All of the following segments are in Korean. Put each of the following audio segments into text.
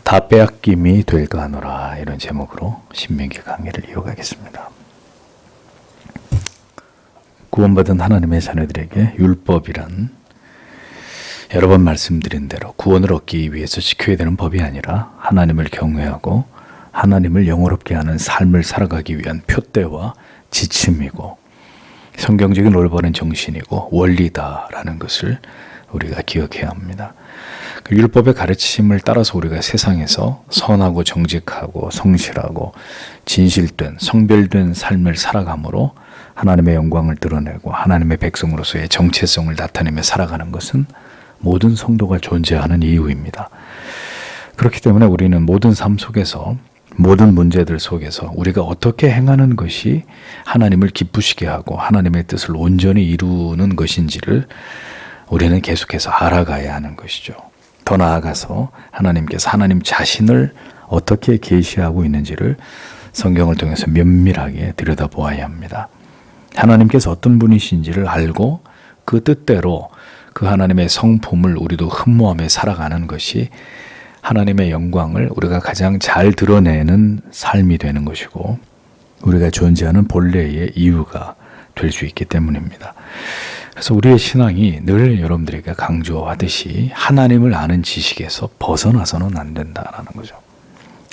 다 빼앗김이 될까 하노라, 이런 제목으로 신명기 강의를 이어가겠습니다. 구원받은 하나님의 자녀들에게 율법이란 여러 번 말씀드린 대로 구원을 얻기 위해서 지켜야 되는 법이 아니라 하나님을 경외하고 하나님을 영원롭게 하는 삶을 살아가기 위한 표대와 지침이고 성경적인 올바른 정신이고 원리다라는 것을 우리가 기억해야 합니다. 그 율법의 가르침을 따라서 우리가 세상에서 선하고 정직하고 성실하고 진실된 성별된 삶을 살아감으로 하나님의 영광을 드러내고 하나님의 백성으로서의 정체성을 나타내며 살아가는 것은 모든 성도가 존재하는 이유입니다. 그렇기 때문에 우리는 모든 삶 속에서 모든 문제들 속에서 우리가 어떻게 행하는 것이 하나님을 기쁘시게 하고 하나님의 뜻을 온전히 이루는 것인지를 우리는 계속해서 알아가야 하는 것이죠. 더 나아가서 하나님께서 하나님 자신을 어떻게 계시하고 있는지를 성경을 통해서 면밀하게 들여다보아야 합니다. 하나님께서 어떤 분이신지를 알고 그 뜻대로 그 하나님의 성품을 우리도 흠모하며 살아가는 것이 하나님의 영광을 우리가 가장 잘 드러내는 삶이 되는 것이고 우리가 존재하는 본래의 이유가 될 수 있기 때문입니다. 그래서 우리의 신앙이 늘 여러분들에게 강조하듯이 하나님을 아는 지식에서 벗어나서는 안 된다라는 거죠.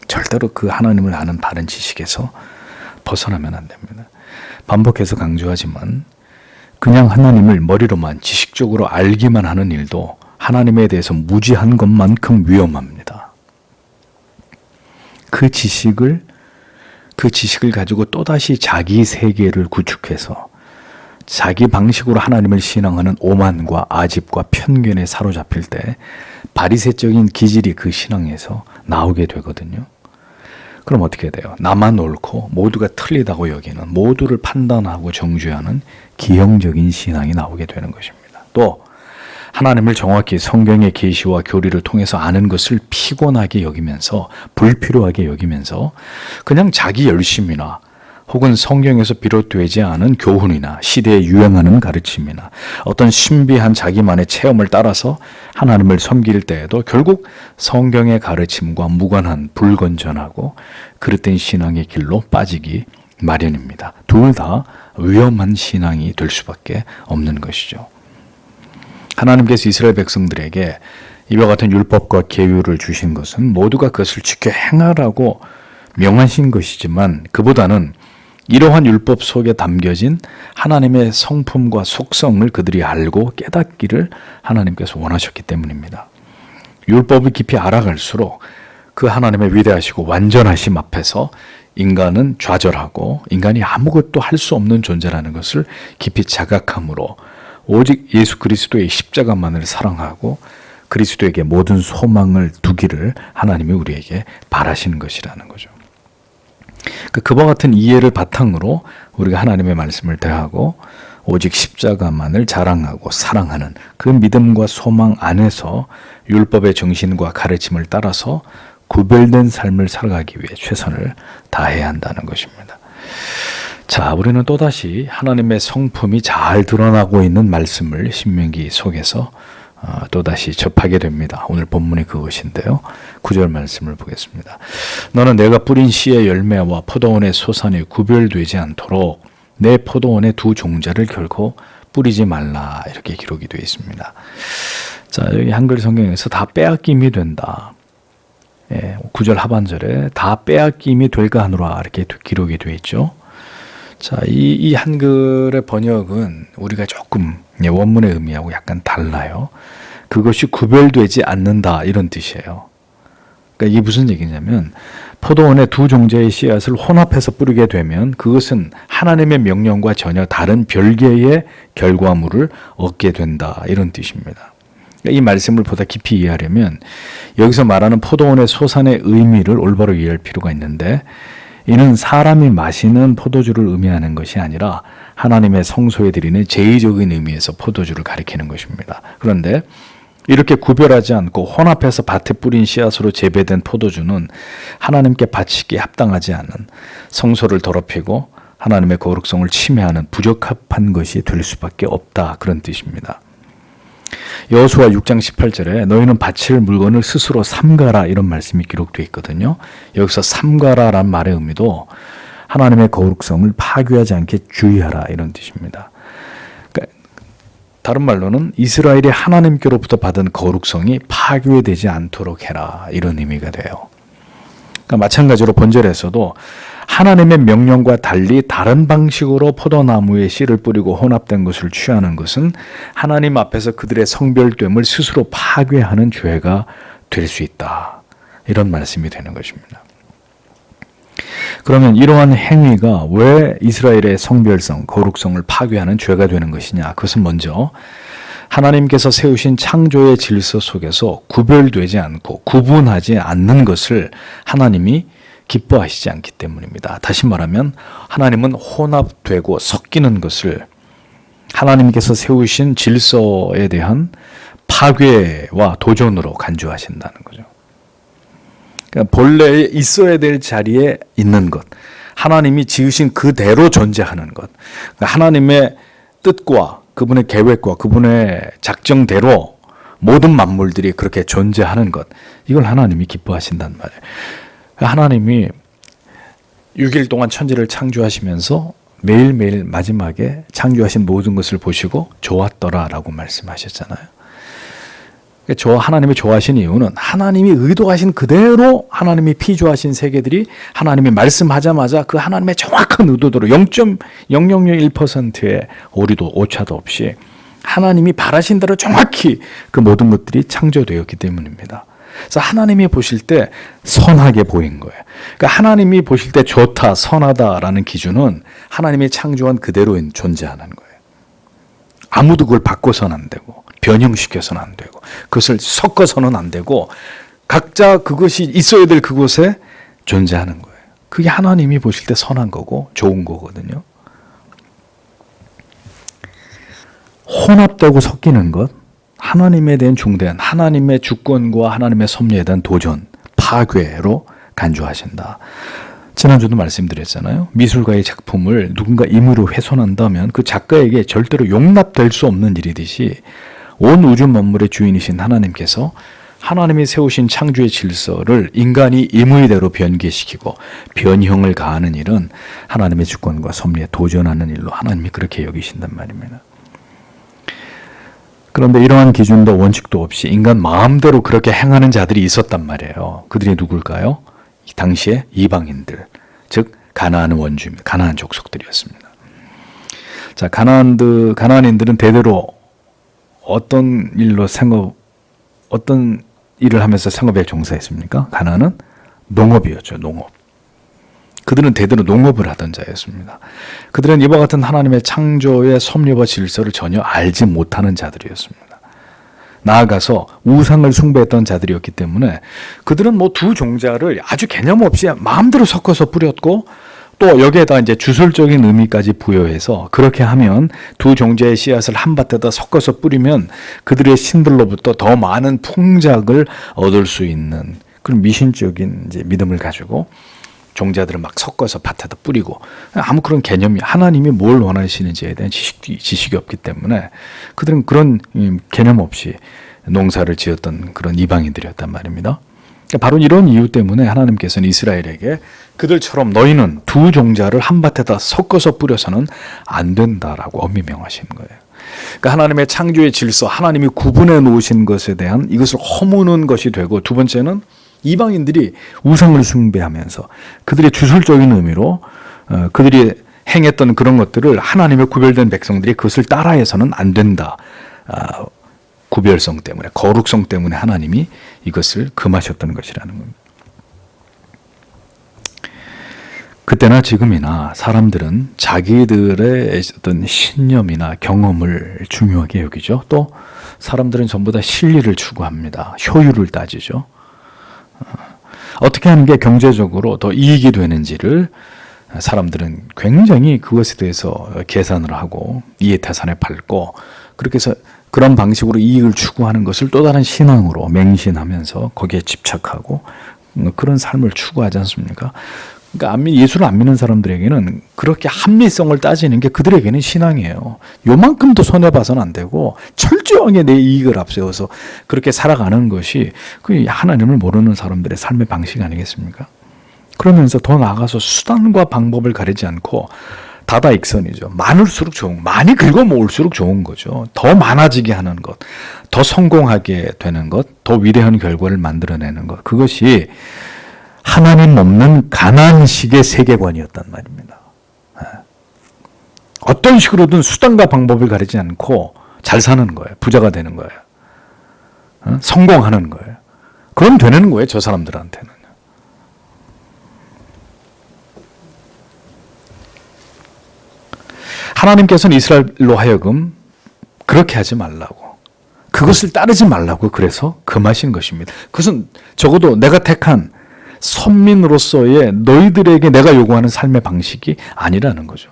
절대로 그 하나님을 아는 바른 지식에서 벗어나면 안 됩니다. 반복해서 강조하지만 그냥 하나님을 머리로만 지식적으로 알기만 하는 일도 하나님에 대해서 무지한 것만큼 위험합니다. 그 지식을 가지고 또다시 자기 세계를 구축해서 자기 방식으로 하나님을 신앙하는 오만과 아집과 편견에 사로잡힐 때 바리새적인 기질이 그 신앙에서 나오게 되거든요. 그럼 어떻게 돼요? 나만 옳고 모두가 틀리다고 여기는, 모두를 판단하고 정죄하는 기형적인 신앙이 나오게 되는 것입니다. 또 하나님을 정확히 성경의 계시와 교리를 통해서 아는 것을 피곤하게 여기면서 불필요하게 여기면서 그냥 자기 열심이나 혹은 성경에서 비롯되지 않은 교훈이나 시대에 유행하는 가르침이나 어떤 신비한 자기만의 체험을 따라서 하나님을 섬길 때에도 결국 성경의 가르침과 무관한 불건전하고 그릇된 신앙의 길로 빠지기 마련입니다. 둘 다 위험한 신앙이 될 수밖에 없는 것이죠. 하나님께서 이스라엘 백성들에게 이와 같은 율법과 계율을 주신 것은 모두가 그것을 지켜 행하라고 명하신 것이지만 그보다는 이러한 율법 속에 담겨진 하나님의 성품과 속성을 그들이 알고 깨닫기를 하나님께서 원하셨기 때문입니다. 율법을 깊이 알아갈수록 그 하나님의 위대하시고 완전하심 앞에서 인간은 좌절하고 인간이 아무것도 할 수 없는 존재라는 것을 깊이 자각함으로 오직 예수 그리스도의 십자가만을 사랑하고 그리스도에게 모든 소망을 두기를 하나님이 우리에게 바라시는 것이라는 거죠. 그와 같은 이해를 바탕으로 우리가 하나님의 말씀을 대하고 오직 십자가만을 자랑하고 사랑하는 그 믿음과 소망 안에서 율법의 정신과 가르침을 따라서 구별된 삶을 살아가기 위해 최선을 다해야 한다는 것입니다. 자, 우리는 또다시 하나님의 성품이 잘 드러나고 있는 말씀을 신명기 속에서 또다시 접하게 됩니다. 오늘 본문이 그것인데요. 9절 말씀을 보겠습니다. 너는 내가 뿌린 씨의 열매와 포도원의 소산이 구별되지 않도록 내 포도원의 두 종자를 결코 뿌리지 말라, 이렇게 기록이 되어 있습니다. 자, 여기 한글 성경에서 다 빼앗김이 된다. 9절 하반절에 다 빼앗김이 될까 하노라, 이렇게 기록이 되어 있죠. 자, 이 한글의 번역은 우리가 조금 원문의 의미하고 약간 달라요. 그것이 구별되지 않는다, 이런 뜻이에요. 그러니까 이게 무슨 얘기냐면 포도원의 두 종자의 씨앗을 혼합해서 뿌리게 되면 그것은 하나님의 명령과 전혀 다른 별개의 결과물을 얻게 된다, 이런 뜻입니다. 이 말씀을 보다 깊이 이해하려면 여기서 말하는 포도원의 소산의 의미를 올바로 이해할 필요가 있는데 이는 사람이 마시는 포도주를 의미하는 것이 아니라 하나님의 성소에 드리는 제의적인 의미에서 포도주를 가리키는 것입니다. 그런데 이렇게 구별하지 않고 혼합해서 밭에 뿌린 씨앗으로 재배된 포도주는 하나님께 바치기에 합당하지 않은, 성소를 더럽히고 하나님의 거룩성을 침해하는 부적합한 것이 될 수밖에 없다, 그런 뜻입니다. 여호수아 6장 18절에 너희는 바칠 물건을 스스로 삼가라 이런 말씀이 기록되어 있거든요. 여기서 삼가라란 말의 의미도 하나님의 거룩성을 파괴하지 않게 주의하라 이런 뜻입니다. 그러니까 다른 말로는 이스라엘이 하나님께로부터 받은 거룩성이 파괴되지 않도록 해라 이런 의미가 돼요. 그러니까 마찬가지로 본절에서도 하나님의 명령과 달리 다른 방식으로 포도나무에 씨를 뿌리고 혼합된 것을 취하는 것은 하나님 앞에서 그들의 성별됨을 스스로 파괴하는 죄가 될 수 있다. 이런 말씀이 되는 것입니다. 그러면 이러한 행위가 왜 이스라엘의 성별성, 거룩성을 파괴하는 죄가 되는 것이냐? 그것은 먼저 하나님께서 세우신 창조의 질서 속에서 구별되지 않고 구분하지 않는 것을 하나님이 기뻐하시지 않기 때문입니다. 다시 말하면 하나님은 혼합되고 섞이는 것을 하나님께서 세우신 질서에 대한 파괴와 도전으로 간주하신다는 거죠. 그러니까 본래 있어야 될 자리에 있는 것, 하나님이 지으신 그대로 존재하는 것, 그러니까 하나님의 뜻과 그분의 계획과 그분의 작정대로 모든 만물들이 그렇게 존재하는 것, 이걸 하나님이 기뻐하신단 말이에요. 하나님이 6일 동안 천지를 창조하시면서 매일매일 마지막에 창조하신 모든 것을 보시고 좋았더라라고 말씀하셨잖아요. 하나님이 좋아하신 이유는 하나님이 의도하신 그대로 하나님이 피조하신 세계들이 하나님이 말씀하자마자 그 하나님의 정확한 의도대로 0.0001%의 오리도 오차도 없이 하나님이 바라신 대로 정확히 그 모든 것들이 창조되었기 때문입니다. 그래서 하나님이 보실 때 선하게 보인 거예요. 그러니까 하나님이 보실 때 좋다, 선하다라는 기준은 하나님이 창조한 그대로 존재하는 거예요. 아무도 그걸 바꿔서는 안 되고 변형시켜서는 안 되고 그것을 섞어서는 안 되고 각자 그것이 있어야 될 그곳에 존재하는 거예요. 그게 하나님이 보실 때 선한 거고 좋은 거거든요. 혼합되고 섞이는 것, 하나님에 대한 중대한 하나님의 주권과 하나님의 섭리에 대한 도전, 파괴로 간주하신다. 지난주도 말씀드렸잖아요. 미술가의 작품을 누군가 임의로 훼손한다면 그 작가에게 절대로 용납될 수 없는 일이듯이 온 우주 만물의 주인이신 하나님께서 하나님이 세우신 창조의 질서를 인간이 임의대로 변개시키고 변형을 가하는 일은 하나님의 주권과 섭리에 도전하는 일로 하나님이 그렇게 여기신단 말입니다. 그런데 이러한 기준도 원칙도 없이 인간 마음대로 그렇게 행하는 자들이 있었단 말이에요. 그들이 누굴까요? 당시에 이방인들, 즉 가나안 원주민, 가나안 족속들이었습니다. 자, 가나안인들은 대대로 어떤 일을 하면서 생업에 종사했습니까? 가나안은 농업이었죠, 농업. 그들은 대대로 농업을 하던 자였습니다. 그들은 이와 같은 하나님의 창조의 섭리와 질서를 전혀 알지 못하는 자들이었습니다. 나아가서 우상을 숭배했던 자들이었기 때문에 그들은 두 종자를 아주 개념 없이 마음대로 섞어서 뿌렸고 또 여기에다 이제 주술적인 의미까지 부여해서 그렇게 하면 두 종자의 씨앗을 한 밭에다 섞어서 뿌리면 그들의 신들로부터 더 많은 풍작을 얻을 수 있는 그런 미신적인 이제 믿음을 가지고 종자들을 막 섞어서 밭에다 뿌리고 아무 그런 개념이 하나님이 뭘 원하시는지에 대한 지식이 없기 때문에 그들은 그런 개념 없이 농사를 지었던 그런 이방인들이었단 말입니다. 바로 이런 이유 때문에 하나님께서는 이스라엘에게 그들처럼 너희는 두 종자를 한 밭에다 섞어서 뿌려서는 안 된다라고 엄히 명하시는 거예요. 그러니까 하나님의 창조의 질서, 하나님이 구분해 놓으신 것에 대한 이것을 허무는 것이 되고 두 번째는 이방인들이 우상을 숭배하면서 그들의 주술적인 의미로 그들이 행했던 그런 것들을 하나님의 구별된 백성들이 그것을 따라해서는 안 된다. 구별성 때문에, 거룩성 때문에 하나님이 이것을 금하셨던 것이라는 겁니다. 그때나 지금이나 사람들은 자기들의 어떤 신념이나 경험을 중요하게 여기죠. 또 사람들은 전부 다 실리를 추구합니다. 효율을 따지죠. 어떻게 하는 게 경제적으로 더 이익이 되는지를 사람들은 굉장히 그것에 대해서 계산을 하고 이해타산에 팔고 그렇게 해서 그런 방식으로 이익을 추구하는 것을 또 다른 신앙으로 맹신하면서 거기에 집착하고 그런 삶을 추구하지 않습니까? 그러니까 예수를 안 믿는 사람들에게는 그렇게 합리성을 따지는 게 그들에게는 신앙이에요. 요만큼도 손해봐서는 안 되고 철저하게 내 이익을 앞세워서 그렇게 살아가는 것이 그 하나님을 모르는 사람들의 삶의 방식 아니겠습니까? 그러면서 더 나아가서 수단과 방법을 가리지 않고 다다익선이죠. 많을수록 좋은, 많이 긁어 모을수록 좋은 거죠. 더 많아지게 하는 것, 더 성공하게 되는 것, 더 위대한 결과를 만들어내는 것. 그것이 하나님 없는 가난식의 세계관이었단 말입니다. 어떤 식으로든 수단과 방법을 가리지 않고 잘 사는 거예요. 부자가 되는 거예요. 성공하는 거예요. 그럼 되는 거예요. 저 사람들한테는. 하나님께서는 이스라엘로 하여금 그렇게 하지 말라고, 그것을 따르지 말라고 그래서 금하신 것입니다. 그것은 적어도 내가 택한 선민으로서의 너희들에게 내가 요구하는 삶의 방식이 아니라는 거죠.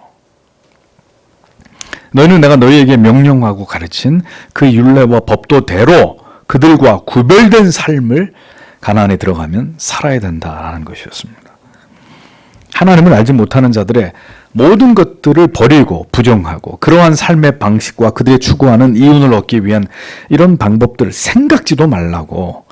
너희는 내가 너희에게 명령하고 가르친 그 율례와 법도대로 그들과 구별된 삶을 가나안에 들어가면 살아야 된다라는 것이었습니다. 하나님을 알지 못하는 자들의 모든 것들을 버리고 부정하고 그러한 삶의 방식과 그들이 추구하는 이윤을 얻기 위한 이런 방법들을 생각지도 말라고.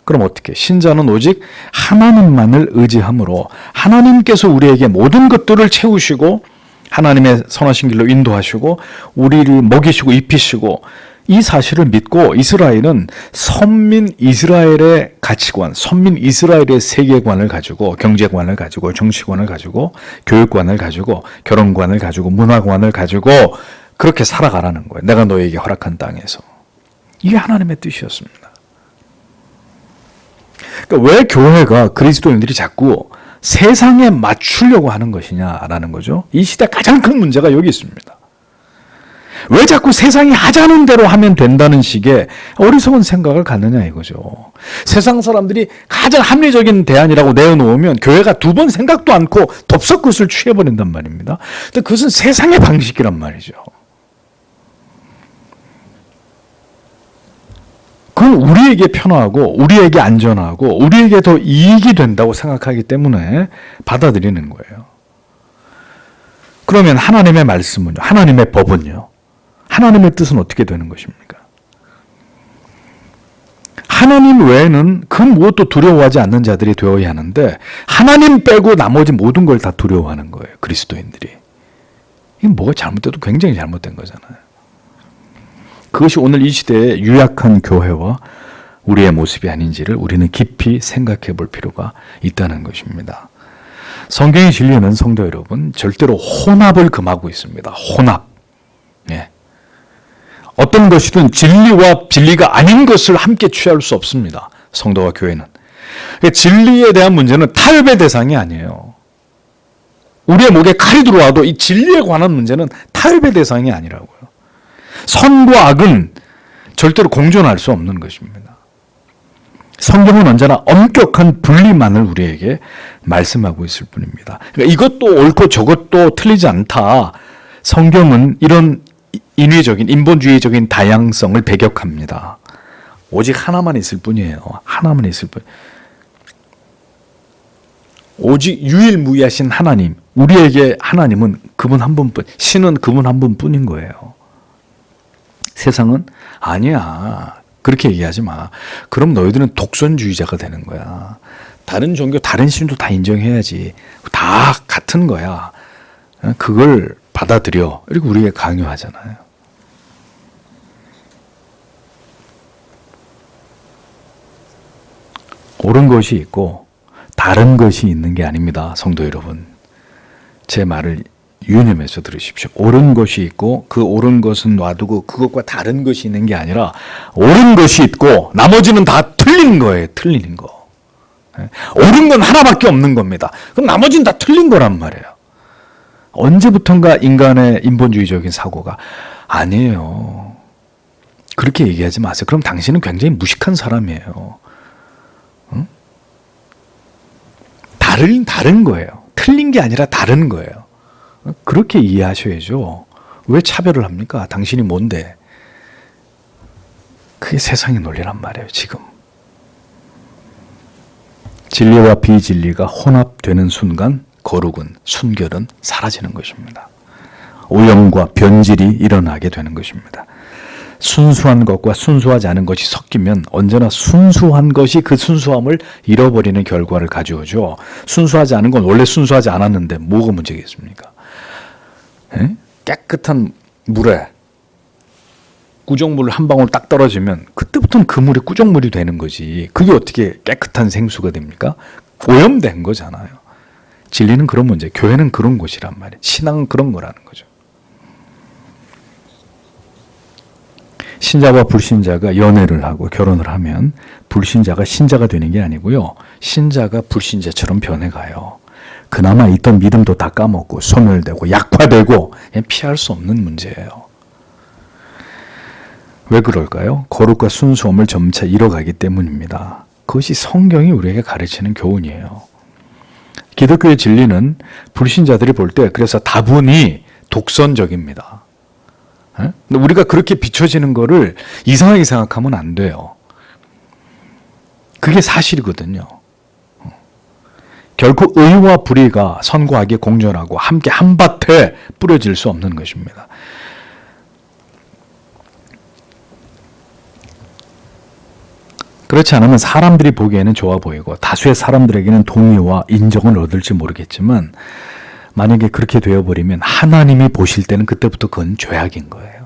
그럼 어떻게? 신자는 오직 하나님만을 의지함으로 하나님께서 우리에게 모든 것들을 채우시고 하나님의 선하신 길로 인도하시고 우리를 먹이시고 입히시고 이 사실을 믿고 이스라엘은 선민 이스라엘의 가치관, 선민 이스라엘의 세계관을 가지고 경제관을 가지고 정치관을 가지고 교육관을 가지고 결혼관을 가지고 문화관을 가지고 그렇게 살아가라는 거예요. 내가 너에게 허락한 땅에서. 이게 하나님의 뜻이었습니다. 그러니까 왜 교회가 그리스도인들이 자꾸 세상에 맞추려고 하는 것이냐라는 거죠. 이 시대 가장 큰 문제가 여기 있습니다. 왜 자꾸 세상이 하자는 대로 하면 된다는 식의 어리석은 생각을 갖느냐 이거죠. 세상 사람들이 가장 합리적인 대안이라고 내어놓으면 교회가 두 번 생각도 않고 덥석 그것을 취해버린단 말입니다. 근데 그것은 세상의 방식이란 말이죠. 그건 우리에게 편하고 우리에게 안전하고 우리에게 더 이익이 된다고 생각하기 때문에 받아들이는 거예요. 그러면 하나님의 말씀은요, 하나님의 법은요, 하나님의 뜻은 어떻게 되는 것입니까? 하나님 외에는 그 무엇도 두려워하지 않는 자들이 되어야 하는데 하나님 빼고 나머지 모든 걸 다 두려워하는 거예요. 그리스도인들이. 이게 뭐가 잘못돼도 굉장히 잘못된 거잖아요. 그것이 오늘 이 시대의 유약한 교회와 우리의 모습이 아닌지를 우리는 깊이 생각해 볼 필요가 있다는 것입니다. 성경의 진리는 성도 여러분 절대로 혼합을 금하고 있습니다. 혼합. 예. 어떤 것이든 진리와 진리가 아닌 것을 함께 취할 수 없습니다. 성도와 교회는. 진리에 대한 문제는 타협의 대상이 아니에요. 우리의 목에 칼이 들어와도 이 진리에 관한 문제는 타협의 대상이 아니라고요. 선과 악은 절대로 공존할 수 없는 것입니다. 성경은 언제나 엄격한 분리만을 우리에게 말씀하고 있을 뿐입니다. 그러니까 이것도 옳고 저것도 틀리지 않다. 성경은 이런 인위적인 인본주의적인 다양성을 배격합니다. 오직 하나만 있을 뿐이에요. 하나만 있을 뿐. 오직 유일무이하신 하나님, 우리에게 하나님은 그분 한 분뿐, 신은 그분 한 분뿐인 거예요. 세상은 아니야. 그렇게 얘기하지 마. 그럼 너희들은 독선주의자가 되는 거야. 다른 종교, 다른 신도 다 인정해야지. 다 같은 거야. 그걸 받아들여. 그리고 우리에게 강요하잖아요. 옳은 것이 있고 다른 것이 있는 게 아닙니다. 성도 여러분. 제 말을 유념해서 들으십시오. 옳은 것이 있고 그 옳은 것은 놔두고 그것과 다른 것이 있는 게 아니라 옳은 것이 있고 나머지는 다 틀린 거예요. 틀린 거. 옳은 건 하나밖에 없는 겁니다. 그럼 나머지는 다 틀린 거란 말이에요. 언제부턴가 인간의 인본주의적인 사고가 아니에요. 그렇게 얘기하지 마세요. 그럼 당신은 굉장히 무식한 사람이에요. 응? 다른 거예요. 틀린 게 아니라 다른 거예요. 그렇게 이해하셔야죠. 왜 차별을 합니까? 당신이 뭔데? 그게 세상의 논리란 말이에요, 지금. 진리와 비진리가 혼합되는 순간 거룩은, 순결은 사라지는 것입니다. 오염과 변질이 일어나게 되는 것입니다. 순수한 것과 순수하지 않은 것이 섞이면 언제나 순수한 것이 그 순수함을 잃어버리는 결과를 가져오죠. 순수하지 않은 건 원래 순수하지 않았는데 뭐가 문제겠습니까? 에? 깨끗한 물에 꾸정물 한 방울 딱 떨어지면 그때부터는 그 물이 꾸정물이 되는 거지. 그게 어떻게 깨끗한 생수가 됩니까? 오염된 거잖아요. 진리는 그런 문제, 교회는 그런 곳이란 말이에요. 신앙은 그런 거라는 거죠. 신자와 불신자가 연애를 하고 결혼을 하면 불신자가 신자가 되는 게 아니고요. 신자가 불신자처럼 변해가요. 그나마 있던 믿음도 다 까먹고 소멸되고 약화되고 피할 수 없는 문제예요. 왜 그럴까요? 거룩과 순수함을 점차 잃어가기 때문입니다. 그것이 성경이 우리에게 가르치는 교훈이에요. 기독교의 진리는 불신자들이 볼 때 그래서 다분히 독선적입니다. 근데 우리가 그렇게 비춰지는 거를 이상하게 생각하면 안 돼요. 그게 사실이거든요. 결코 의와 불의가 선과 악이 공존하고 함께 한밭에 뿌려질 수 없는 것입니다. 그렇지 않으면 사람들이 보기에는 좋아 보이고 다수의 사람들에게는 동의와 인정을 얻을지 모르겠지만 만약에 그렇게 되어버리면 하나님이 보실 때는 그때부터 그건 죄악인 거예요.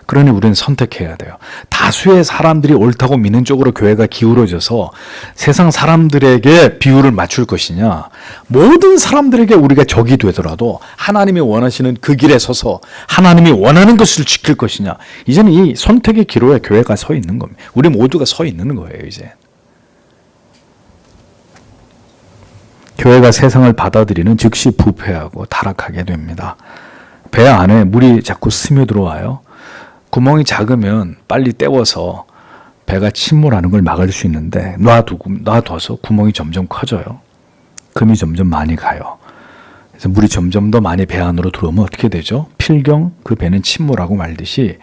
그러니 우리는 선택해야 돼요. 다수의 사람들이 옳다고 믿는 쪽으로 교회가 기울어져서 세상 사람들에게 비율을 맞출 것이냐, 모든 사람들에게 우리가 적이 되더라도 하나님이 원하시는 그 길에 서서 하나님이 원하는 것을 지킬 것이냐, 이제는 이 선택의 기로에 교회가 서 있는 겁니다. 우리 모두가 서 있는 거예요. 이제 교회가 세상을 받아들이는 즉시 부패하고 타락하게 됩니다. 배 안에 물이 자꾸 스며들어와요. 구멍이 작으면 빨리 때워서 배가 침몰하는 걸 막을 수 있는데 놔둬서 구멍이 점점 커져요. 금이 점점 많이 가요. 그래서 물이 점점 더 많이 배 안으로 들어오면 어떻게 되죠? 필경 그 배는 침몰하고 말듯이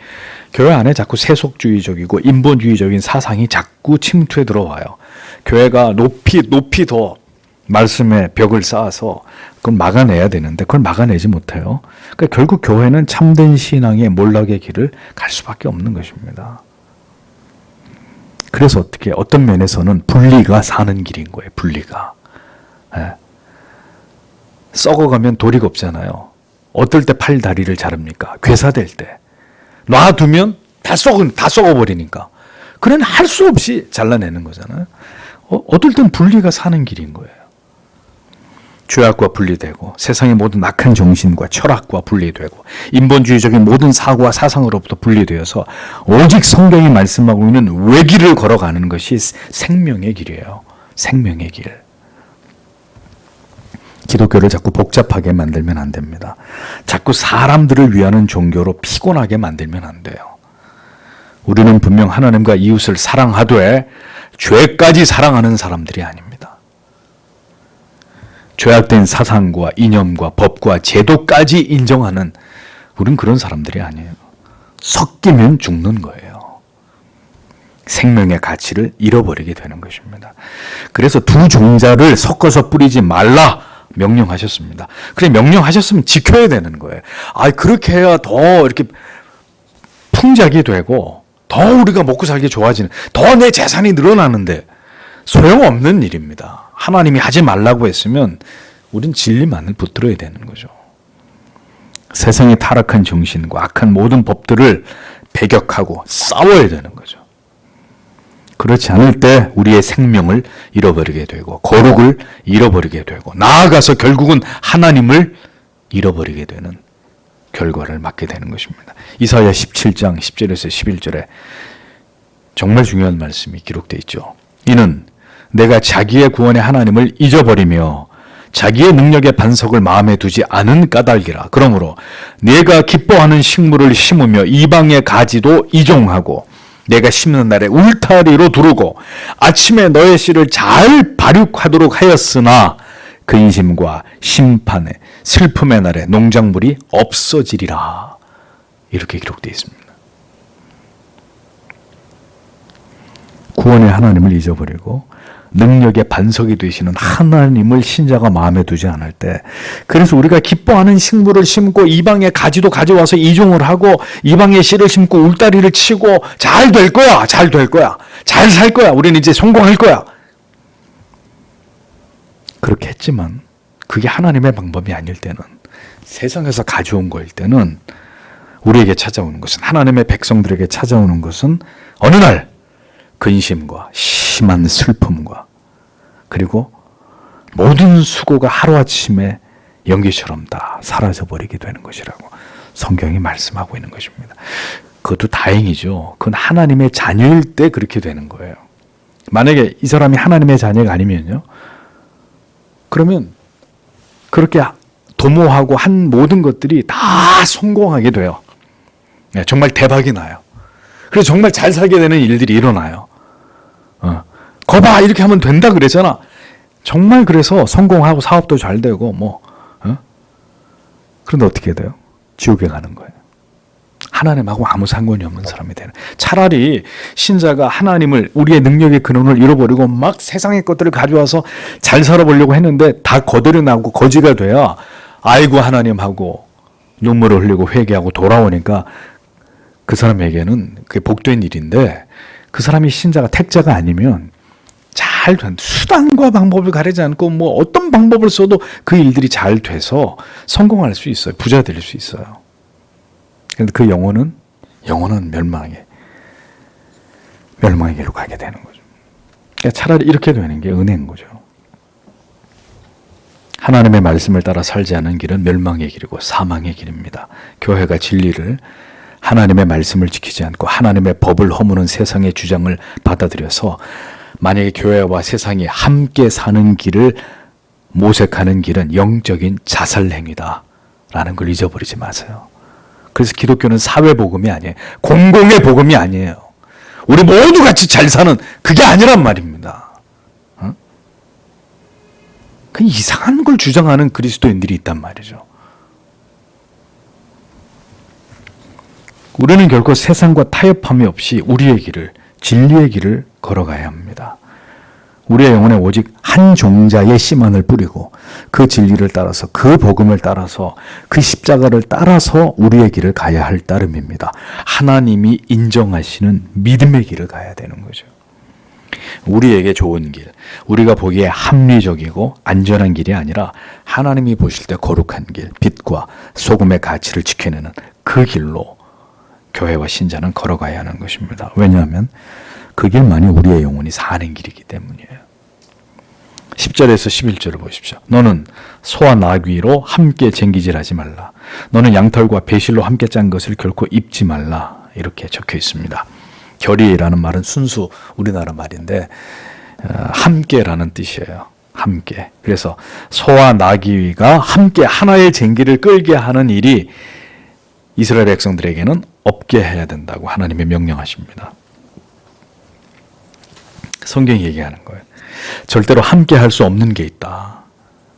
교회 안에 자꾸 세속주의적이고 인본주의적인 사상이 자꾸 침투해 들어와요. 교회가 높이 더 말씀의 벽을 쌓아서 그걸 막아내야 되는데 그걸 막아내지 못해요. 그러니까 결국 교회는 참된 신앙의 몰락의 길을 갈 수밖에 없는 것입니다. 그래서 어떤 면에서는 분리가 사는 길인 거예요. 분리가. 예. 썩어가면 도리가 없잖아요. 어떨 때 팔 다리를 자릅니까? 괴사될 때. 놔두면 다 썩어버리니까. 그래는 할 수 없이 잘라내는 거잖아요. 어떨 땐 분리가 사는 길인 거예요. 죄악과 분리되고 세상의 모든 악한 정신과 철학과 분리되고 인본주의적인 모든 사고와 사상으로부터 분리되어서 오직 성경이 말씀하고 있는 외길을 걸어가는 것이 생명의 길이에요. 생명의 길. 기독교를 자꾸 복잡하게 만들면 안 됩니다. 자꾸 사람들을 위하는 종교로 피곤하게 만들면 안 돼요. 우리는 분명 하나님과 이웃을 사랑하되 죄까지 사랑하는 사람들이 아닙니다. 죄악된 사상과 이념과 법과 제도까지 인정하는 우린 그런 사람들이 아니에요. 섞이면 죽는 거예요. 생명의 가치를 잃어버리게 되는 것입니다. 그래서 두 종자를 섞어서 뿌리지 말라 명령하셨습니다. 그래 명령하셨으면 지켜야 되는 거예요. 그렇게 해야 더 이렇게 풍작이 되고 더 우리가 먹고 살기 좋아지는, 더 내 재산이 늘어나는데 소용없는 일입니다. 하나님이 하지 말라고 했으면 우린 진리만을 붙들어야 되는 거죠. 세상의 타락한 정신과 악한 모든 법들을 배격하고 싸워야 되는 거죠. 그렇지 않을 때 우리의 생명을 잃어버리게 되고 거룩을 잃어버리게 되고 나아가서 결국은 하나님을 잃어버리게 되는 결과를 맞게 되는 것입니다. 이사야 17장 10절에서 11절에 정말 중요한 말씀이 기록되어 있죠. 이는 내가 자기의 구원의 하나님을 잊어버리며 자기의 능력의 반석을 마음에 두지 않은 까닭이라. 그러므로 내가 기뻐하는 식물을 심으며 이방의 가지도 이종하고 내가 심는 날에 울타리로 두르고 아침에 너의 씨를 잘 발육하도록 하였으나 근심과 심판의 슬픔의 날에 농작물이 없어지리라. 이렇게 기록되어 있습니다. 구원의 하나님을 잊어버리고 능력의 반석이 되시는 하나님을 신자가 마음에 두지 않을 때, 그래서 우리가 기뻐하는 식물을 심고 이방의 가지도 가져와서 이종을 하고 이방의 씨를 심고 울타리를 치고 잘 될 거야, 잘 될 거야, 잘 살 거야, 우리는 이제 성공할 거야, 그렇게 했지만 그게 하나님의 방법이 아닐 때는, 세상에서 가져온 거일 때는, 우리에게 찾아오는 것은, 하나님의 백성들에게 찾아오는 것은 어느 날 근심과 심한 슬픔과 그리고 모든 수고가 하루아침에 연기처럼 다 사라져버리게 되는 것이라고 성경이 말씀하고 있는 것입니다. 그것도 다행이죠. 그건 하나님의 자녀일 때 그렇게 되는 거예요. 만약에 이 사람이 하나님의 자녀가 아니면요, 그러면 그렇게 도모하고 한 모든 것들이 다 성공하게 돼요. 정말 대박이 나요. 그래서 정말 잘 살게 되는 일들이 일어나요. 거봐, 이렇게 하면 된다 그랬잖아. 정말 그래서 성공하고 사업도 잘 되고 그런데 어떻게 돼요? 지옥에 가는 거예요. 하나님하고 아무 상관이 없는 사람이 되는. 차라리 신자가 하나님을, 우리의 능력의 근원을 잃어버리고 막 세상의 것들을 가져와서 잘 살아보려고 했는데 다 거들이 나고 거지가 돼야 아이고 하나님하고 눈물을 흘리고 회개하고 돌아오니까 그 사람에게는 그게 복된 일인데, 그 사람이 신자가 택자가 아니면 잘 된, 수단과 방법을 가리지 않고 뭐 어떤 방법을 써도 그 일들이 잘 돼서 성공할 수 있어요. 부자 될 수 있어요. 그런데 그 영혼은 멸망의 길로 가게 되는 거죠. 그러니까 차라리 이렇게 되는 게 은혜인 거죠. 하나님의 말씀을 따라 살지 않은 길은 멸망의 길이고 사망의 길입니다. 교회가 진리를, 하나님의 말씀을 지키지 않고 하나님의 법을 허무는 세상의 주장을 받아들여서 만약에 교회와 세상이 함께 사는 길을 모색하는 길은 영적인 자살행위다 라는 걸 잊어버리지 마세요. 그래서 기독교는 사회복음이 아니에요. 공공의 복음이 아니에요. 우리 모두 같이 잘 사는, 그게 아니란 말입니다. 그 이상한 걸 주장하는 그리스도인들이 있단 말이죠. 우리는 결코 세상과 타협함이 없이 우리의 길을, 진리의 길을 걸어가야 합니다. 우리의 영혼에 오직 한 종자의 씨만을 뿌리고 그 진리를 따라서, 그 복음을 따라서, 그 십자가를 따라서 우리의 길을 가야 할 따름입니다. 하나님이 인정하시는 믿음의 길을 가야 되는 거죠. 우리에게 좋은 길, 우리가 보기에 합리적이고 안전한 길이 아니라 하나님이 보실 때 거룩한 길, 빛과 소금의 가치를 지켜내는 그 길로 교회와 신자는 걸어가야 하는 것입니다. 왜냐하면 그 길만이 우리의 영혼이 사는 길이기 때문이에요. 10절에서 11절을 보십시오. 너는 소와 나귀로 함께 쟁기질하지 말라. 너는 양털과 배실로 함께 짠 것을 결코 입지 말라. 이렇게 적혀 있습니다. 결의라는 말은 순수 우리나라 말인데 함께라는 뜻이에요. 함께. 그래서 소와 나귀가 함께 하나의 쟁기를 끌게 하는 일이 이스라엘 백성들에게는 없게 해야 된다고 하나님이 명령하십니다. 성경이 얘기하는 거예요. 절대로 함께 할 수 없는 게 있다.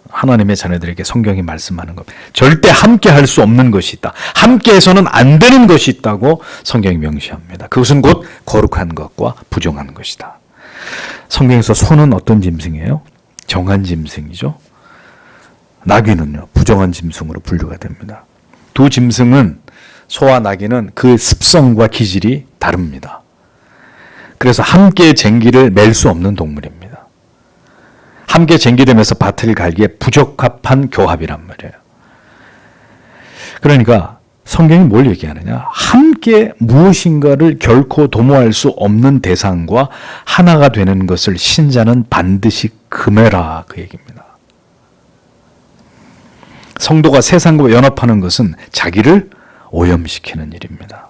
하나님의 자녀들에게 성경이 말씀하는 것. 절대 함께 할 수 없는 것이 있다. 함께 해서는 안 되는 것이 있다고 성경이 명시합니다. 그것은 곧 거룩한 것과 부정한 것이다. 성경에서 소는 어떤 짐승이에요? 정한 짐승이죠. 나귀는요, 부정한 짐승으로 분류가 됩니다. 두 짐승은, 소와 나귀는 그 습성과 기질이 다릅니다. 그래서 함께 쟁기를 맬 수 없는 동물입니다. 함께 쟁기되면서 밭을 갈기에 부적합한 교합이란 말이에요. 그러니까 성경이 뭘 얘기하느냐? 함께 무엇인가를 결코 도모할 수 없는 대상과 하나가 되는 것을 신자는 반드시 금해라, 그 얘기입니다. 성도가 세상과 연합하는 것은 자기를 오염시키는 일입니다.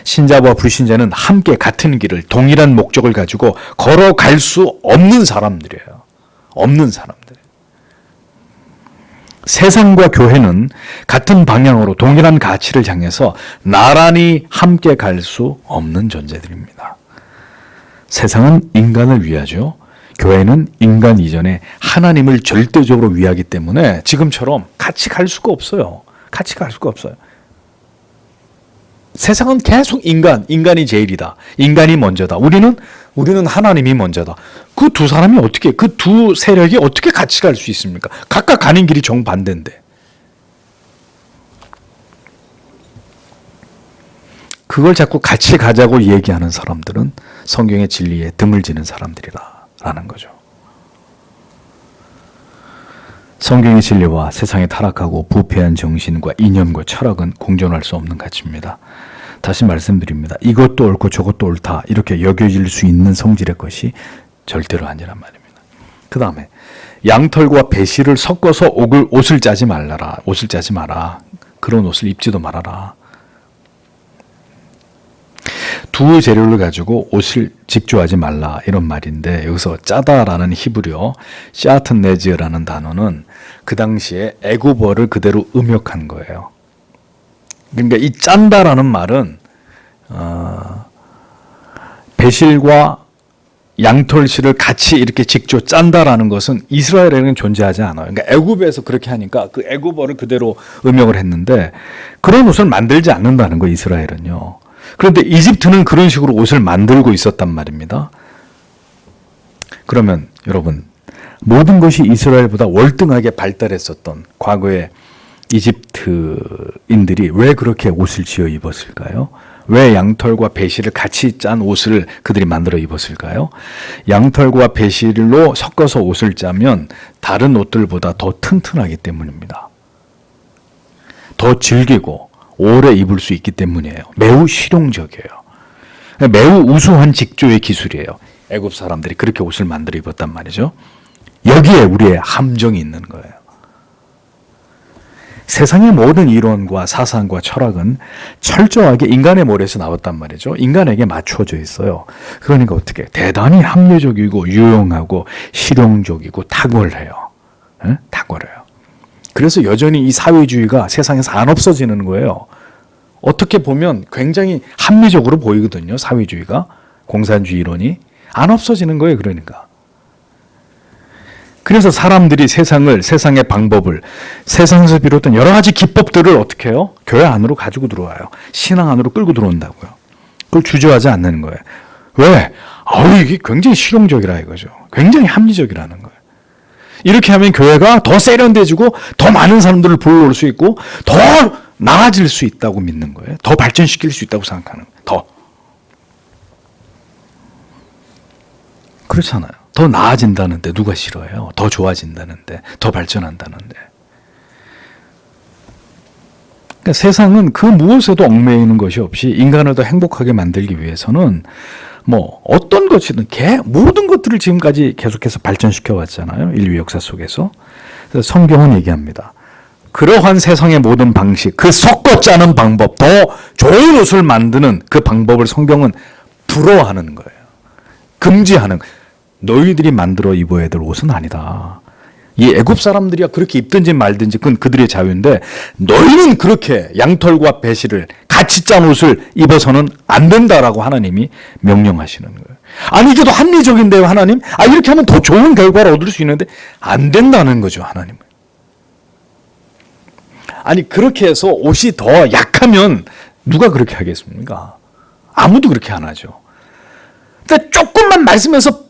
신자와 불신자는 함께 같은 길을, 동일한 목적을 가지고 걸어갈 수 없는 사람들이에요. 없는 사람들. 세상과 교회는 같은 방향으로 동일한 가치를 향해서 나란히 함께 갈 수 없는 존재들입니다. 세상은 인간을 위하죠. 교회는 인간 이전에 하나님을 절대적으로 위하기 때문에 지금처럼 같이 갈 수가 없어요. 같이 갈 수가 없어요. 세상은 계속 인간이 제일이다. 인간이 먼저다. 우리는 하나님이 먼저다. 그 두 사람이 어떻게, 그 두 세력이 어떻게 같이 갈 수 있습니까? 각각 가는 길이 정반대인데. 그걸 자꾸 같이 가자고 얘기하는 사람들은 성경의 진리에 등을 지는 사람들이라는 거죠. 성경의 진리와 세상에 타락하고 부패한 정신과 이념과 철학은 공존할 수 없는 가치입니다. 다시 말씀드립니다. 이것도 옳고 저것도 옳다 이렇게 여겨질 수 있는 성질의 것이 절대로 아니란 말입니다. 그 다음에 양털과 배실을 섞어서 옷을 짜지 말라라. 옷을 짜지 마라. 그런 옷을 입지도 말아라. 두 재료를 가지고 옷을 직조하지 말라 이런 말인데, 여기서 짜다라는 히브리어 샤트네즈라는 단어는 그 당시에 애굽어를 그대로 음역한 거예요. 그러니까 이 짠다라는 말은 배실과 양털실을 같이 이렇게 직조 짠다라는 것은 이스라엘에는 존재하지 않아요. 그러니까 애굽에서 그렇게 하니까 그 애굽어를 그대로 음역을 했는데, 그런 옷을 만들지 않는다는 거예요, 이스라엘은요. 그런데 이집트는 그런 식으로 옷을 만들고 있었단 말입니다. 그러면 여러분, 모든 것이 이스라엘보다 월등하게 발달했었던 과거의 이집트인들이 왜 그렇게 옷을 지어 입었을까요? 왜 양털과 배실을 같이 짠 옷을 그들이 만들어 입었을까요? 양털과 배실로 섞어서 옷을 짜면 다른 옷들보다 더 튼튼하기 때문입니다. 더 질기고 오래 입을 수 있기 때문이에요. 매우 실용적이에요. 매우 우수한 직조의 기술이에요. 애굽 사람들이 그렇게 옷을 만들어 입었단 말이죠. 여기에 우리의 함정이 있는 거예요. 세상의 모든 이론과 사상과 철학은 철저하게 인간의 머리에서 나왔단 말이죠. 인간에게 맞춰져 있어요. 그러니까 어떻게? 대단히 합리적이고 유용하고 실용적이고 탁월해요. 탁월해요. 그래서 여전히 이 사회주의가 세상에서 안 없어지는 거예요. 어떻게 보면 굉장히 합리적으로 보이거든요. 사회주의가, 공산주의 이론이 안 없어지는 거예요. 그러니까. 그래서 사람들이 세상의 방법을, 세상에서 비롯된 여러 가지 기법들을 어떻게 해요? 교회 안으로 가지고 들어와요. 신앙 안으로 끌고 들어온다고요. 그걸 주저하지 않는 거예요. 왜? 이게 굉장히 실용적이라 이거죠. 굉장히 합리적이라는 거예요. 이렇게 하면 교회가 더 세련돼지고 더 많은 사람들을 불러올 수 있고 더 나아질 수 있다고 믿는 거예요. 더 발전시킬 수 있다고 생각하는 거예요. 더. 그렇잖아요. 더 나아진다는데 누가 싫어해요? 더 좋아진다는데, 더 발전한다는데. 그러니까 세상은 그 무엇에도 얽매이는 것이 없이 인간을 더 행복하게 만들기 위해서는 어떤 것이든 모든 것들을 지금까지 계속해서 발전시켜 왔잖아요. 인류 역사 속에서. 그래서 성경은 얘기합니다. 그러한 세상의 모든 방식, 그 섞어 짜는 방법, 더 좋은 옷을 만드는 그 방법을 성경은 불허하는 거예요. 금지하는 거예요. 너희들이 만들어 입어야 될 옷은 아니다. 이 애굽 사람들이야 그렇게 입든지 말든지 그건 그들의 자유인데, 너희는 그렇게 양털과 배실을 같이 짠 옷을 입어서는 안 된다라고 하나님이 명령하시는 거예요. 아니 이게 더 합리적인데요, 하나님? 이렇게 하면 더 좋은 결과를 얻을 수 있는데 안 된다는 거죠, 하나님은. 아니 그렇게 해서 옷이 더 약하면 누가 그렇게 하겠습니까? 아무도 그렇게 안 하죠. 근데 조금만 말씀에서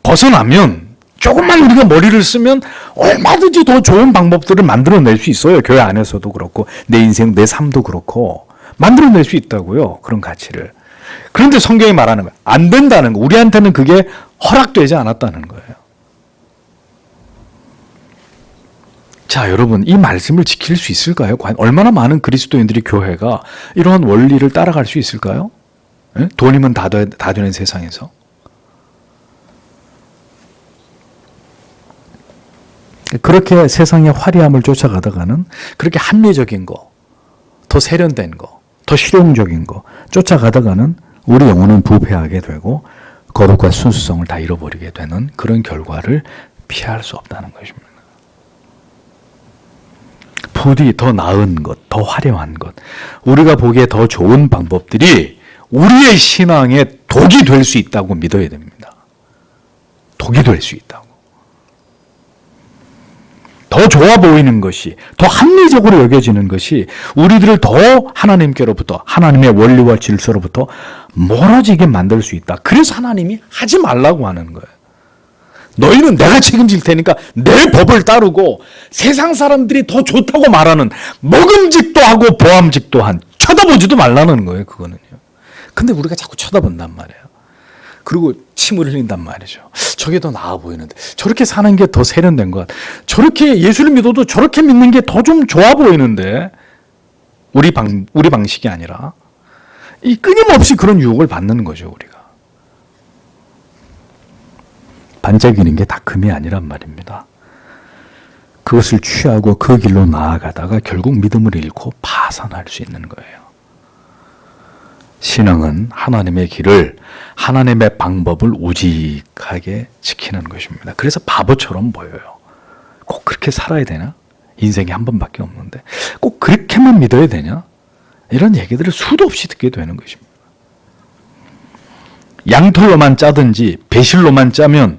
벗어나면, 조금만 우리가 머리를 쓰면 얼마든지 더 좋은 방법들을 만들어낼 수 있어요. 교회 안에서도 그렇고 내 인생, 내 삶도 그렇고 만들어낼 수 있다고요. 그런 가치를. 그런데 성경이 말하는 거예요. 안 된다는 거. 우리한테는 그게 허락되지 않았다는 거예요. 자, 여러분, 이 말씀을 지킬 수 있을까요? 과연 얼마나 많은 그리스도인들이 교회가 이러한 원리를 따라갈 수 있을까요? 돈이면 다 되는 세상에서. 그렇게 세상의 화려함을 쫓아가다가는 그렇게 합리적인 거, 더 세련된 거, 더 실용적인 거 쫓아가다가는 우리 영혼은 부패하게 되고 거룩과 순수성을 다 잃어버리게 되는 그런 결과를 피할 수 없다는 것입니다. 부디 더 나은 것, 더 화려한 것, 우리가 보기에 더 좋은 방법들이 우리의 신앙에 독이 될 수 있다고 믿어야 됩니다. 독이 될 수 있다고. 더 더 좋아 보이는 것이, 더 합리적으로 여겨지는 것이 우리들을 더 하나님께로부터, 하나님의 원리와 질서로부터 멀어지게 만들 수 있다. 그래서 하나님이 하지 말라고 하는 거예요. 너희는 내가 책임질 테니까 내 법을 따르고 세상 사람들이 더 좋다고 말하는 먹음직도 하고 보암직도 한 쳐다보지도 말라는 거예요. 그거는요. 근데 우리가 자꾸 쳐다본단 말이에요. 그리고 침을 흘린단 말이죠. 저게 더 나아 보이는데, 저렇게 사는 게 더 세련된 것 같아. 저렇게 예수를 믿어도 저렇게 믿는 게 더 좀 좋아 보이는데, 우리 방식이 아니라 이 끊임없이 그런 유혹을 받는 거죠. 우리가 반짝이는 게 다 금이 아니란 말입니다. 그것을 취하고 그 길로 나아가다가 결국 믿음을 잃고 파산할 수 있는 거예요. 신앙은 하나님의 길을, 하나님의 방법을 우직하게 지키는 것입니다. 그래서 바보처럼 보여요. 꼭 그렇게 살아야 되나? 인생이 한 번밖에 없는데 꼭 그렇게만 믿어야 되냐? 이런 얘기들을 수도 없이 듣게 되는 것입니다. 양털로만 짜든지 배실로만 짜면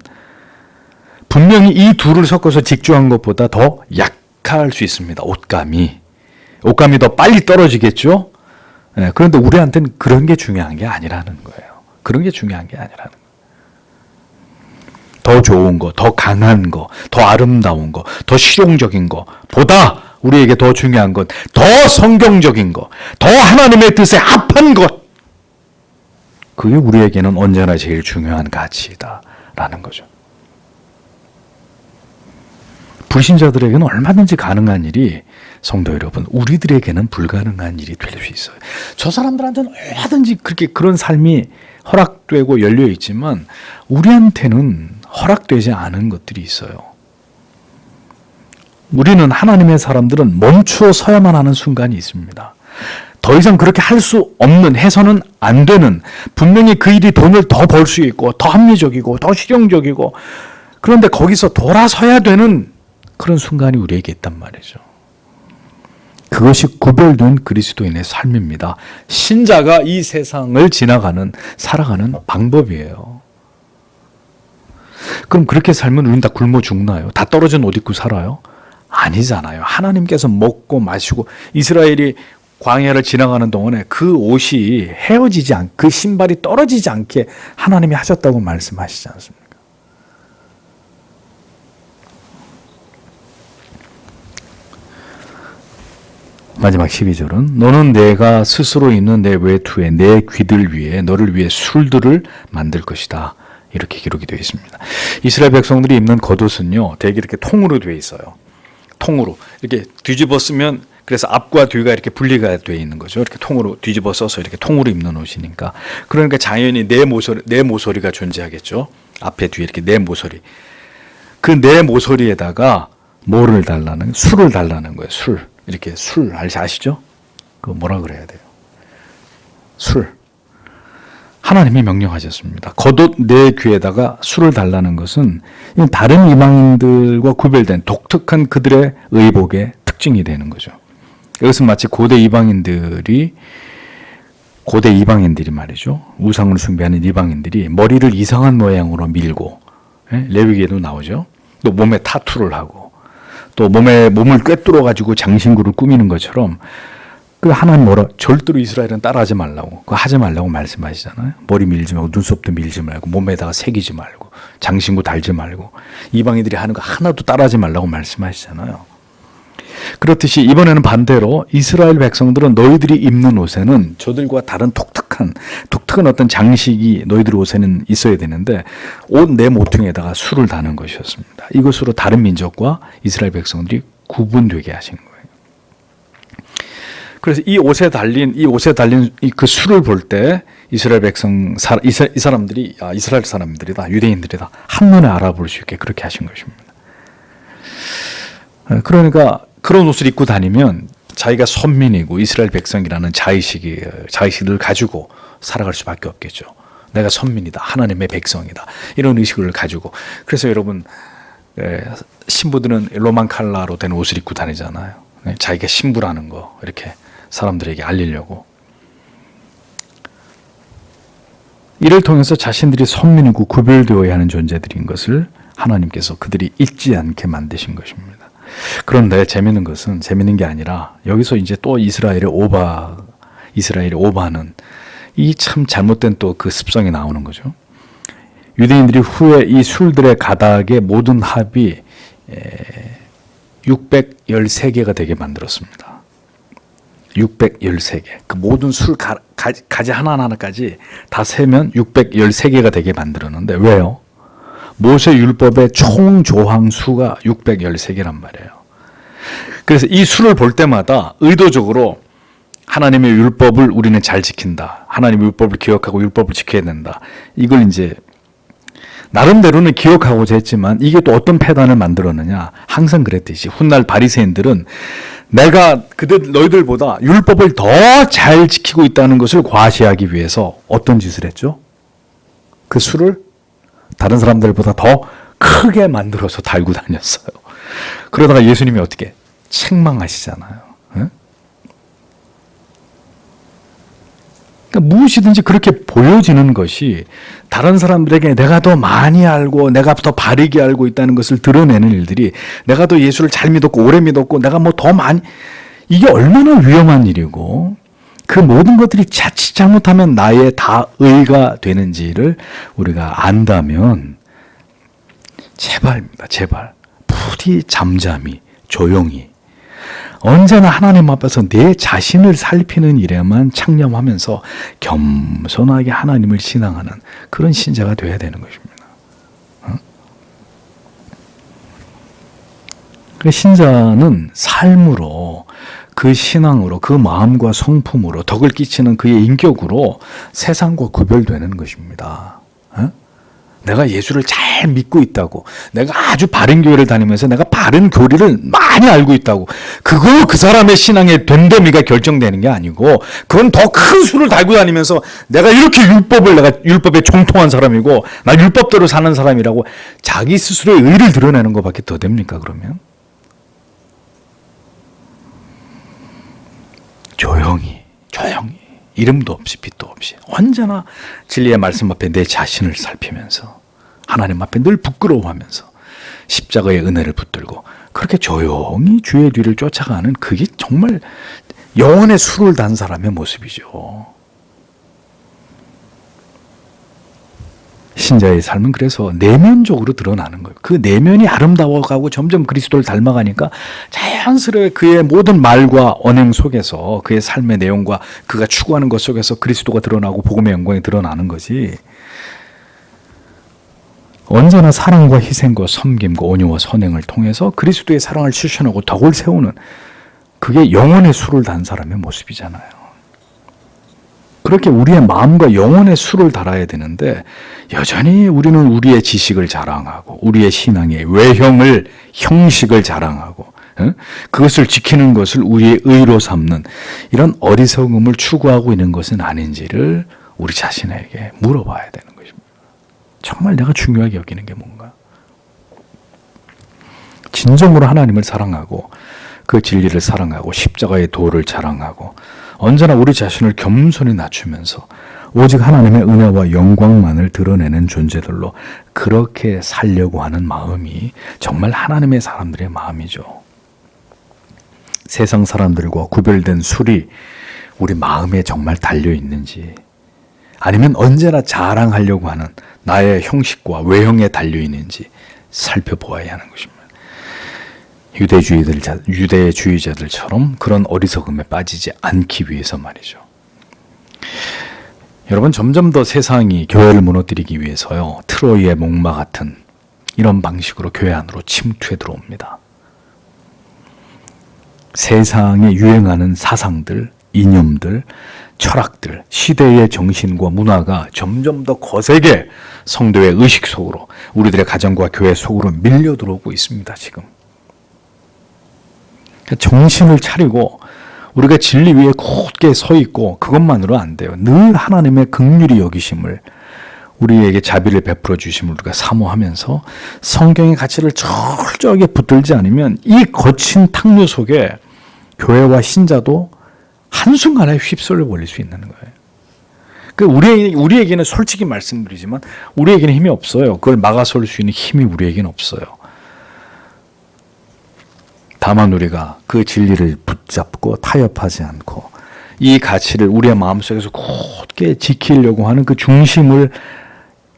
분명히 이 둘을 섞어서 직조한 것보다 더 약할 수 있습니다. 옷감이 더 빨리 떨어지겠죠? 네, 그런데 우리한테는 그런 게 중요한 게 아니라는 거예요. 그런 게 중요한 게 아니라는 거예요. 더 좋은 거, 더 강한 거, 더 아름다운 거, 더 실용적인 거 보다 우리에게 더 중요한 건 더 성경적인 거, 더 하나님의 뜻에 합한 것. 그게 우리에게는 언제나 제일 중요한 가치다라는 거죠. 불신자들에게는 얼마든지 가능한 일이, 성도 여러분, 우리들에게는 불가능한 일이 될 수 있어요. 저 사람들한테는 얼마든지 그런 삶이 허락되고 열려 있지만 우리한테는 허락되지 않은 것들이 있어요. 우리는, 하나님의 사람들은 멈추어 서야만 하는 순간이 있습니다. 더 이상 그렇게 할 수 없는, 해서는 안 되는, 분명히 그 일이 돈을 더 벌 수 있고 더 합리적이고 더 실용적이고, 그런데 거기서 돌아서야 되는 그런 순간이 우리에게 있단 말이죠. 그것이 구별된 그리스도인의 삶입니다. 신자가 이 세상을 살아가는 방법이에요. 그럼 그렇게 살면 우린 다 굶어 죽나요? 다 떨어진 옷 입고 살아요? 아니잖아요. 하나님께서 먹고 마시고, 이스라엘이 광야를 지나가는 동안에 그 옷이 그 신발이 떨어지지 않게 하나님이 하셨다고 말씀하시지 않습니까? 마지막 12절은 너는 내가 스스로 입는 내 외투에 내 귀들 위에 너를 위해 술들을 만들 것이다. 이렇게 기록이 되어 있습니다. 이스라엘 백성들이 입는 겉옷은요, 대개 이렇게 통으로 되어 있어요. 통으로 이렇게 뒤집어 쓰면, 그래서 앞과 뒤가 이렇게 분리가 되어 있는 거죠. 이렇게 통으로 뒤집어 써서 이렇게 통으로 입는 옷이니까. 그러니까 당연히 네 모서리가 존재하겠죠. 앞에 뒤에 이렇게 네 모서리. 그 네 모서리에다가 뭐를 달라는, 술을 달라는 거예요. 술. 이렇게 술 아시죠? 그거 뭐라 그래야 돼요? 술. 하나님이 명령하셨습니다. 겉옷 내 귀에다가 술을 달라는 것은 다른 이방인들과 구별된 독특한 그들의 의복의 특징이 되는 거죠. 이것은 마치 고대 이방인들이 말이죠. 우상을 숭배하는 이방인들이 머리를 이상한 모양으로 밀고, 레위기에도 나오죠. 또 몸에 타투를 하고, 또 몸을 꿰뚫어 가지고 장신구를 꾸미는 것처럼, 그 하나님 절대로 이스라엘은 따라하지 말라고, 그거 하지 말라고 말씀하시잖아요. 머리 밀지 말고, 눈썹도 밀지 말고, 몸에다가 새기지 말고, 장신구 달지 말고, 이방인들이 하는 거 하나도 따라하지 말라고 말씀하시잖아요. 그렇듯이 이번에는 반대로 이스라엘 백성들은 너희들이 입는 옷에는 저들과 다른 독특한 어떤 장식이 너희들 옷에는 있어야 되는데, 옷 내 모퉁이에다가 술을 다는 것이었습니다. 이것으로 다른 민족과 이스라엘 백성들이 구분되게 하신 거예요. 그래서 이 옷에 달린 그 술을 볼 때 이스라엘 사람들이다, 유대인들이다, 한눈에 알아볼 수 있게 그렇게 하신 것입니다. 그러니까 그런 옷을 입고 다니면 자기가 선민이고 이스라엘 백성이라는 자의식을 가지고 살아갈 수밖에 없겠죠. 내가 선민이다, 하나님의 백성이다, 이런 의식을 가지고. 그래서 여러분, 신부들은 로만 칼라로 된 옷을 입고 다니잖아요. 자기가 신부라는 거 이렇게 사람들에게 알리려고. 이를 통해서 자신들이 선민이고 구별되어야 하는 존재들인 것을 하나님께서 그들이 잊지 않게 만드신 것입니다. 그런데 재밌는 게 아니라 여기서 이제 또 이스라엘이 오바하는 이 참 잘못된 또 그 습성이 나오는 거죠. 유대인들이 후에 이 술들의 가닥의 모든 합이 613개가 되게 만들었습니다. 613개. 그 모든 술 가지 하나하나까지 다 세면 613개가 되게 만들었는데 왜요? 모세 율법의 총 조항 수가 613개란 말이에요. 그래서 이 수를 볼 때마다 의도적으로 하나님의 율법을 우리는 잘 지킨다. 하나님의 율법을 기억하고 율법을 지켜야 된다. 이걸 이제 나름대로는 기억하고자 했지만 이게 또 어떤 패단을 만들었느냐. 항상 그랬듯이 훗날 바리새인들은 내가 너희들보다 율법을 더 잘 지키고 있다는 것을 과시하기 위해서 어떤 짓을 했죠? 그 수를 다른 사람들보다 더 크게 만들어서 달고 다녔어요. 그러다가 예수님이 어떻게 책망하시잖아요. 응? 그러니까 무엇이든지 그렇게 보여지는 것이 다른 사람들에게 내가 더 많이 알고 내가 더 바르게 알고 있다는 것을 드러내는 일들이 내가 더 예수를 잘 믿었고 오래 믿었고 내가 뭐 더 많이 이게 얼마나 위험한 일이고 그 모든 것들이 자칫 잘못하면 나의 다의가 되는지를 우리가 안다면 제발입니다. 제발 부디 잠잠히 조용히 언제나 하나님 앞에서 내 자신을 살피는 일에만 창념하면서 겸손하게 하나님을 신앙하는 그런 신자가 되어야 되는 것입니다. 그 신자는 삶으로 그 신앙으로 그 마음과 성품으로 덕을 끼치는 그의 인격으로 세상과 구별되는 것입니다. 내가 예수를 잘 믿고 있다고 내가 아주 바른 교회를 다니면서 내가 바른 교리를 많이 알고 있다고 그거 그 사람의 신앙의 됨됨이가 결정되는 게 아니고 그건 더 큰 수를 달고 다니면서 내가 이렇게 내가 율법에 총통한 사람이고 나 율법대로 사는 사람이라고 자기 스스로의 의를 드러내는 것밖에 더 됩니까 그러면? 조용히 이름도 없이 빛도 없이 언제나 진리의 말씀 앞에 내 자신을 살피면서 하나님 앞에 늘 부끄러워하면서 십자가의 은혜를 붙들고 그렇게 조용히 주의 뒤를 쫓아가는 그게 정말 영혼의 수를 단 사람의 모습이죠. 신자의 삶은 그래서 내면적으로 드러나는 거예요. 그 내면이 아름다워가고 점점 그리스도를 닮아가니까 자연스레 그의 모든 말과 언행 속에서 그의 삶의 내용과 그가 추구하는 것 속에서 그리스도가 드러나고 복음의 영광이 드러나는 거지. 언제나 사랑과 희생과 섬김과 온유와 선행을 통해서 그리스도의 사랑을 실천하고 덕을 세우는 그게 영혼의 수를 단 사람의 모습이잖아요. 그렇게 우리의 마음과 영혼의 수를 달아야 되는데 여전히 우리는 우리의 지식을 자랑하고 우리의 신앙의 외형을 형식을 자랑하고 그것을 지키는 것을 우리의 의로 삼는 이런 어리석음을 추구하고 있는 것은 아닌지를 우리 자신에게 물어봐야 되는 것입니다. 정말 내가 중요하게 여기는 게 뭔가? 진정으로 하나님을 사랑하고 그 진리를 사랑하고 십자가의 도를 자랑하고 언제나 우리 자신을 겸손히 낮추면서 오직 하나님의 은혜와 영광만을 드러내는 존재들로 그렇게 살려고 하는 마음이 정말 하나님의 사람들의 마음이죠. 세상 사람들과 구별된 술이 우리 마음에 정말 달려있는지 아니면 언제나 자랑하려고 하는 나의 형식과 외형에 달려있는지 살펴보아야 하는 것입니다. 유대주의자들처럼 그런 어리석음에 빠지지 않기 위해서 말이죠. 여러분 점점 더 세상이 교회를 무너뜨리기 위해서요. 트로이의 목마 같은 이런 방식으로 교회 안으로 침투해 들어옵니다. 세상에 유행하는 사상들, 이념들, 철학들, 시대의 정신과 문화가 점점 더 거세게 성도의 의식 속으로 우리들의 가정과 교회 속으로 밀려 들어오고 있습니다. 지금. 정신을 차리고 우리가 진리 위에 굳게 서 있고 그것만으로 안 돼요. 늘 하나님의 긍휼히 여기심을 우리에게 자비를 베풀어 주심을 우리가 사모하면서 성경의 가치를 철저하게 붙들지 않으면 이 거친 탕류 속에 교회와 신자도 한순간에 휩쓸려 버릴 수 있는 거예요. 우리에게는 솔직히 말씀드리지만 우리에게는 힘이 없어요. 그걸 막아설 수 있는 힘이 우리에게는 없어요. 다만 우리가 그 진리를 붙잡고 타협하지 않고 이 가치를 우리의 마음속에서 굳게 지키려고 하는 그 중심을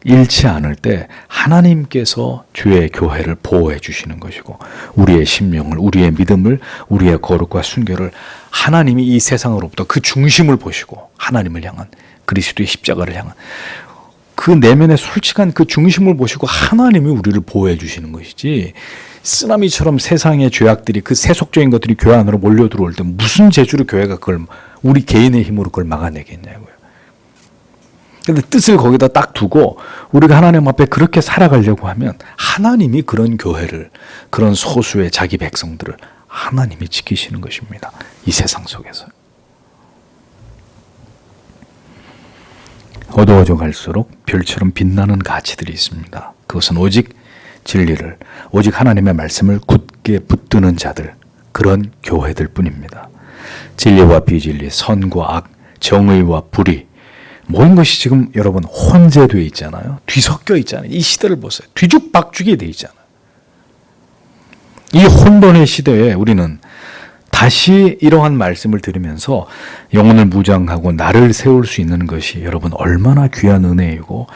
잃지 않을 때 하나님께서 주의 교회를 보호해 주시는 것이고 우리의 심령을, 우리의 믿음을, 우리의 거룩과 순결을 하나님이 이 세상으로부터 그 중심을 보시고 하나님을 향한 그리스도의 십자가를 향한 그 내면의 솔직한 그 중심을 보시고 하나님이 우리를 보호해 주시는 것이지 쓰나미처럼 세상의 죄악들이 그 세속적인 것들이 교회 안으로 몰려 들어올 때 무슨 재주로 교회가 그걸 우리 개인의 힘으로 그걸 막아내겠냐고요. 근데 뜻을 거기다 딱 두고 우리가 하나님 앞에 그렇게 살아가려고 하면 하나님이 그런 교회를, 그런 소수의 자기 백성들을 하나님이 지키시는 것입니다. 이 세상 속에서. 어두워져 갈수록 별처럼 빛나는 가치들이 있습니다. 그것은 오직 진리를, 오직 하나님의 말씀을 굳게 붙드는 자들, 그런 교회들 뿐입니다. 진리와 비진리, 선과 악, 정의와 불의, 모든 것이 지금 여러분 혼재되어 있잖아요. 뒤섞여 있잖아요. 이 시대를 보세요. 뒤죽박죽이 되어 있잖아요. 이 혼돈의 시대에 우리는 다시 이러한 말씀을 들으면서 영혼을 무장하고 나를 세울 수 있는 것이 여러분 얼마나 귀한 은혜이고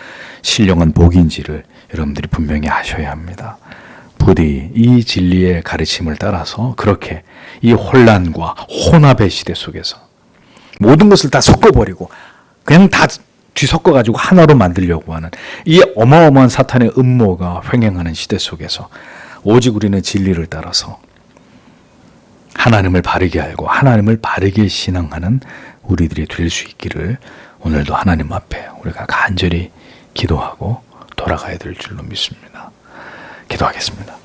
신령한 복인지를 여러분들이 분명히 아셔야 합니다. 부디 이 진리의 가르침을 따라서 그렇게 이 혼란과 혼합의 시대 속에서 모든 것을 다 섞어버리고 그냥 다 뒤섞어가지고 하나로 만들려고 하는 이 어마어마한 사탄의 음모가 횡행하는 시대 속에서 오직 우리는 진리를 따라서 하나님을 바르게 알고 하나님을 바르게 신앙하는 우리들이 될 수 있기를 오늘도 하나님 앞에 우리가 간절히 기도하고 돌아가야 될 줄로 믿습니다. 기도하겠습니다.